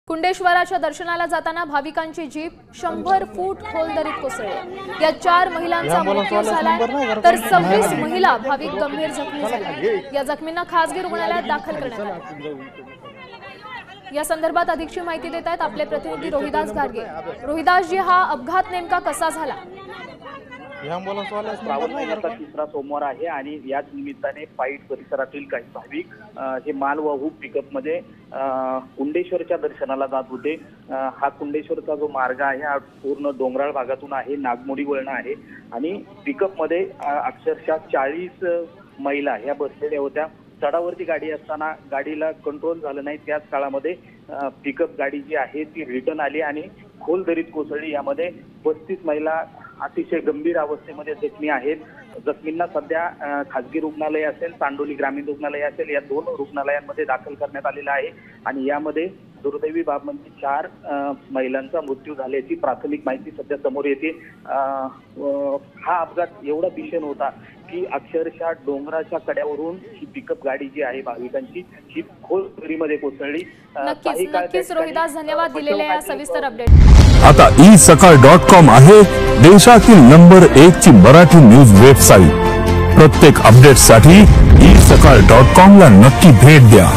कुंडेश्वराच्या दर्शनाला जाताना भाविकांची जीप 100 फूट खोल दरीत कोसळली। या 4 महिलांचा मृत्यू झालाय तर 26 महिला भाविक गंभीर जखमी झाल्या। या जखमींना खासगी रुग्णालयात दाखल करण्यात आले। या संदर्भात अधिकची माहिती देत आहेत आपले प्रतिनिधी रोहिदास घाटगे। रोहिदास जी, हा अपघात नेमका कसा झाला? श्रावण महिन्याचा 3रा सोमवार आहे आणि याच निमित्ताने पाईट परिसरातील काही भाविक हे मालवाहू पिकअप मध्ये कुंडेश्वरच्या दर्शनाला जात होते। हा कुंडेश्वरचा जो मार्ग आहे हा पूर्ण डोंगराळ भागातून आहे, नागमोडी वळण आहे आणि पिकअप मध्ये अक्षरशः 40 महिला ह्या बसलेल्या होत्या। चढावरती गाडी असताना गाडीला कंट्रोल झालं नाही, त्याच काळामध्ये पिकअप गाडी जी आहे ती रिटर्न आली आणि खोल दरीत कोसळली। यामध्ये 35 महिला अतिशय गंभीर अवस्थेमध्ये जखमी आहेत। जखमींना सध्या खासगी रुग्णालय असेल, चांडोली ग्रामीण रुग्णालय असेल, या 2 रुग्णालयांमध्ये दाखल करण्यात आलेला आहे आणि यामध्ये दुर्दैवी बाब म्हणजे 4 महिलांचा मृत्यू झाल्याची प्राथमिक माहिती सध्या समोर येते। हा अपघात एवढा भीषण होता की अक्षरशः डोंगराच्या कड्यावरून ही पिकअप गाडी जी आहे भाविकांची ही खोल दरीमध्ये कोसळली। नक्कीच रोहिदास, धन्यवाद दिलेल्या सविस्तर अपडेट। आता isakal.com आहे देशातील नंबर 1 ची मराठी न्यूज वेबसाईट। प्रत्येक अपडेटसाठी isakal.com ला नक्की भेट द्या।